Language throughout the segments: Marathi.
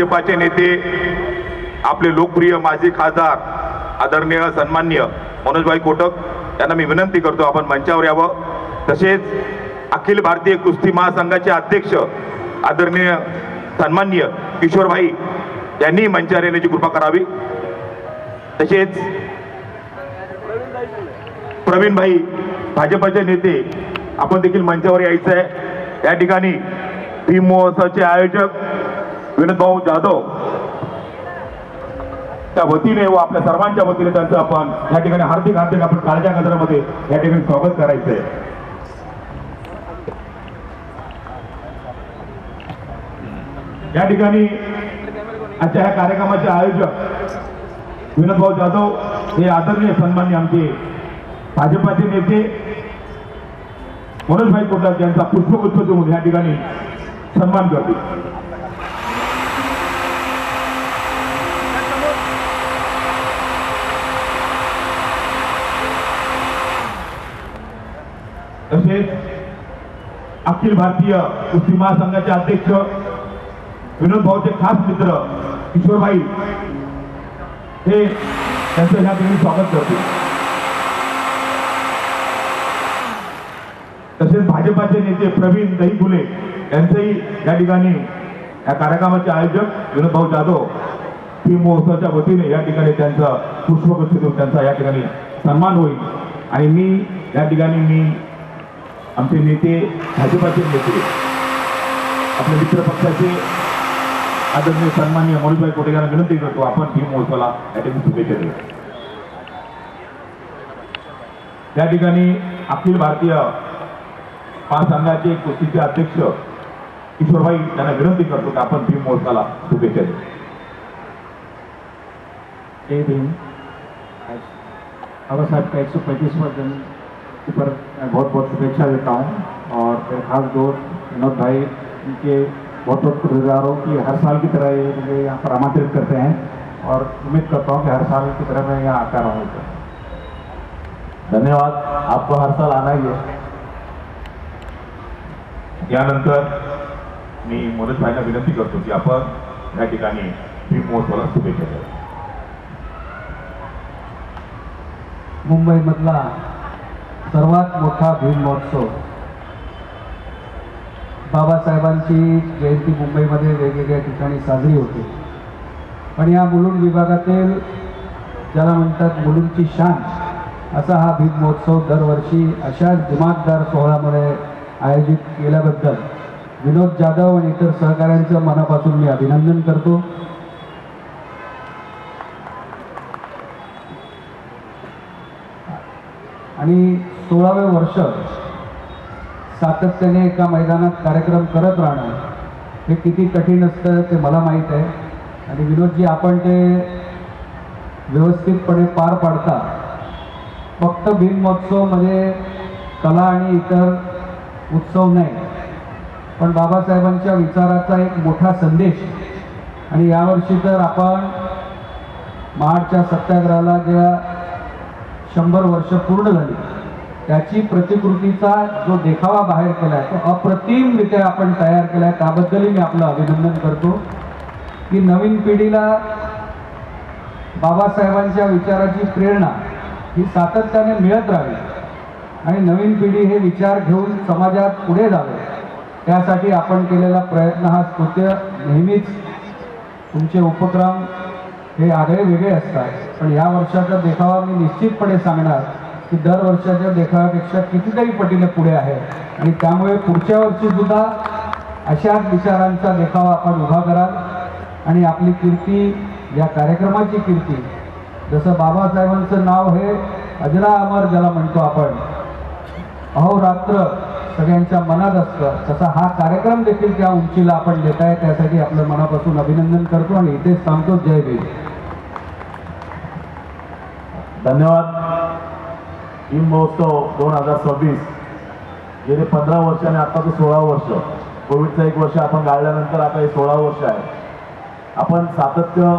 भाजपाचे नेते आपले लोकप्रिय माजी खासदार आदरणीय सन्माननीय मनोजभाई कोटक यांना मी विनंती करतो आपण मंचावर यावं। तसेच अखिल भारतीय कुस्ती महासंघाचे अध्यक्ष आदरणीय सन्माननीय किशोरभाई यांनी मंचावर येण्याची कृपा करावी। तसेच प्रवीण भाई भाजपाचे नेते आपण देखील मंचावर यायचं आहे। या ठिकाणी भीम महोत्सवाचे आयोजक विनोद भाऊ जाधव त्या वतीने व आपल्या सर्वांच्या वतीने त्यांचं आपण या ठिकाणी हार्दिक आपण काळच्या गजरामध्ये या ठिकाणी स्वागत करायचंय। या ठिकाणी आजच्या या कार्यक्रमाचे आयोजक विनोद भाऊ जाधव हे आदरणीय सन्माननीय आमचे भाजपाचे नेते मनोजभाई कोटक यांचा पुष्पगुच्छ देऊन या ठिकाणी सन्मान करतील। तसेच अखिल भारतीय कुस्ती महासंघाचे अध्यक्ष विनोद भाऊचे खास मित्र किशोरभाई हे त्यांचं या ठिकाणी स्वागत करतील। तसेच भाजपाचे नेते प्रवीण दहीफुले यांचंही या ठिकाणी या कार्यक्रमाचे आयोजक विनोद भाऊ जाधव भीम महोत्सवाच्या वतीने या ठिकाणी त्यांचा पुष्पगुच्छ देऊन त्यांचा या ठिकाणी सन्मान होईल। आणि मी या ठिकाणी आमचे नेते भाजपाचे नेते आपल्या मित्र पक्षाचे आदरणीय सन्माननीय मनोजभाई कोटक यांना विनंती करतो आपण भीम महोत्सवाला या ठिकाणी शुभेच्छा देऊ। या ठिकाणी अखिल भारतीय महासंघाचे कुस्तीचे अध्यक्ष किशोरभाई यांना विनंती करतो की आपण भीम महोत्सवाला शुभेच्छा देऊ। जय भीम। बाबा साहब का 135वां जन्म पर मैं बहुत बहुत शुभेच्छा देता हूँ और मेरे खास दोस्त विनोद भाई इनके बहुत बहुत गुजारिश हूँ कि हर साल की तरह ये मुझे यहाँ पर आमंत्रित करते हैं और उम्मीद करता हूँ कि हर साल की तरह मैं यहाँ आता रहूँगा। धन्यवाद, आपको हर साल आना ही है। यानंतर मी मनोज भाईंना विनंती करतो की आपण या ठिकाणी भीम महोत्सवाला शुभेच्छा द्या। मुंबईमधला सर्वात मोठा भीम महोत्सव बाबासाहेबांची जयंती मुंबईमध्ये वेगवेगळ्या ठिकाणी साजरी होते, पण या मुलुंड विभागातील ज्याला म्हणतात मुलुंडची शान असा हा भीम महोत्सव दरवर्षी अशा दिमागदार सोहळ्यामध्ये आयोजित केल्याबद्दल विनोद जाधव आणि इतर सहकाऱ्यांचं मनापासून मी अभिनंदन करतो। आणि 16वे वर्ष सातत्याने एका मैदानात कार्यक्रम करत राहणं हे किती कठीण असतं ते मला माहीत आहे। आणि विनोदजी आपण ते व्यवस्थितपणे पार पाडता। फक्त भीम महोत्सवमध्ये कला आणि इतर उत्सव नाही, पण बाबासाहेबांच्या विचाराचा एक मोठा संदेश। आणि यावर्षी तर आपण महाडच्या सत्याग्रहाला ज्या 100 वर्ष पूर्ण झाली त्याची प्रतिकृतीचा जो देखावा बाहेर केला आहे तो अप्रतिमरित्या आपण तयार केला आहे, त्याबद्दलही मी आपलं अभिनंदन करतो की नवीन पिढीला बाबासाहेबांच्या विचाराची प्रेरणा ही सातत्याने मिळत राहावी आणि नवीन पिढी हे विचार घेऊन समाजात पुढे जावे त्यासाठी आपण केलेला प्रयत्न हा स्तुत्य। नेहमीच तुमचे उपक्रम हे आगळे वेगळे असतात, पण या वर्षाचा देखावा मी निश्चितपणे सांगणार की दर वर्षाच्या देखाव्यापेक्षा कितीतरी पटीने पुढे आहे। आणि त्यामुळे पुढच्या वर्षी सुद्धा अशाच विचारांचा देखावा आपण उभा कराल आणि आपली कीर्ती, या कार्यक्रमाची कीर्ती, जसं बाबासाहेबांचं नाव हे अजरा अमर ज्याला म्हणतो आपण, अहोरात्र सगळ्यांच्या मनात असतं, तसा हा कार्यक्रम देखील त्या उंचीला आपण देताय, त्यासाठी आपलं मनापासून अभिनंदन करतो आणि इथेच सांगतो जय भीम। धन्यवाद। भीम महोत्सव 2026 गेले 15 वर्ष आणि आता तो 16 वर्ष, कोविडचं 1 वर्ष आपण गाळल्यानंतर आता हे 16 वर्ष आहे। आपण सातत्य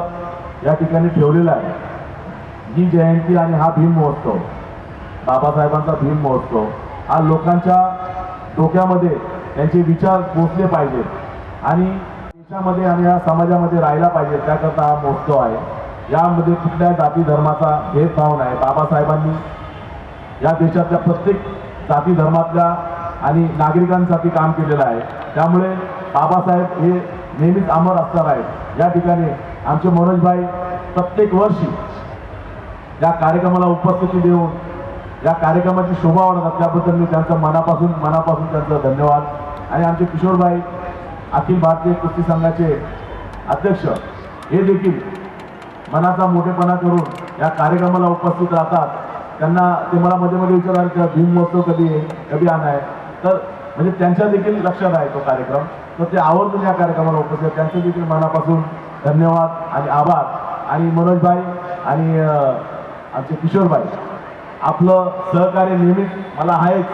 या ठिकाणी ठेवलेलं आहे। ही जयंती आणि हा भीम महोत्सव, बाबासाहेबांचा भीम महोत्सव हा लोकांच्या डोक्यामध्ये त्यांचे विचार पोचले पाहिजेत आणि देशामध्ये आणि या समाजामध्ये राहायला पाहिजे त्याकरता हा महोत्सव आहे. यामध्ये कुठल्या जाती धर्माचा भेदभाव नाही. बाबासाहेबांनी या देशातल्या प्रत्येक जाती धर्मातल्या आणि नागरिकांसाठी काम केलेलं आहे. त्यामुळे बाबासाहेब हे नेहमीच अमर असणार आहेत. या ठिकाणी आमचे मनोजभाई प्रत्येक वर्षी या कार्यक्रमाला उपस्थिती देऊन या कार्यक्रमाची शोभा वाढवतात. त्याबद्दल मी त्यांचं मनापासून त्यांचं धन्यवाद. आणि आमचे किशोरभाई अखिल भारतीय कुस्ती संघाचे अध्यक्ष हे देखील मनाचा मोठेपणा करून या कार्यक्रमाला उपस्थित राहतात. त्यांना ते मला मध्ये मध्ये विचारतात की भीम महोत्सव कधी आहे, कधी आणाय, तर म्हणजे त्यांच्या देखील लक्षात आहे तो कार्यक्रम. तर ते आवर्जून या कार्यक्रमाला उपस्थित, त्यांचे देखील मनापासून धन्यवाद आणि आभार. आणि मनोजभाई आणि आमचे किशोरभाई आपलं सहकार्य नेहमीच मला आहेच,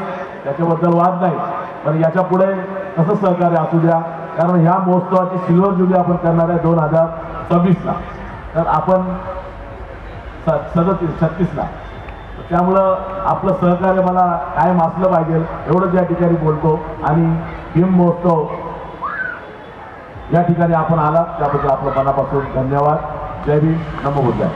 त्याच्याबद्दल वाद नाही, पण याच्या पुढे कसं सहकार्य असू द्या. कारण ह्या महोत्सवाची सिल्वर जुबली आपण करणार आहे 2026ला, तर आपण 36ला. त्यामुळं आपलं सहकार्य मला कायम असलं पाहिजे एवढंच या ठिकाणी बोलतो. आणि भीम महोत्सव या ठिकाणी आपण आलात त्याबद्दल आपलं मनापासून धन्यवाद. जय भीम, नमो बुद्धाय.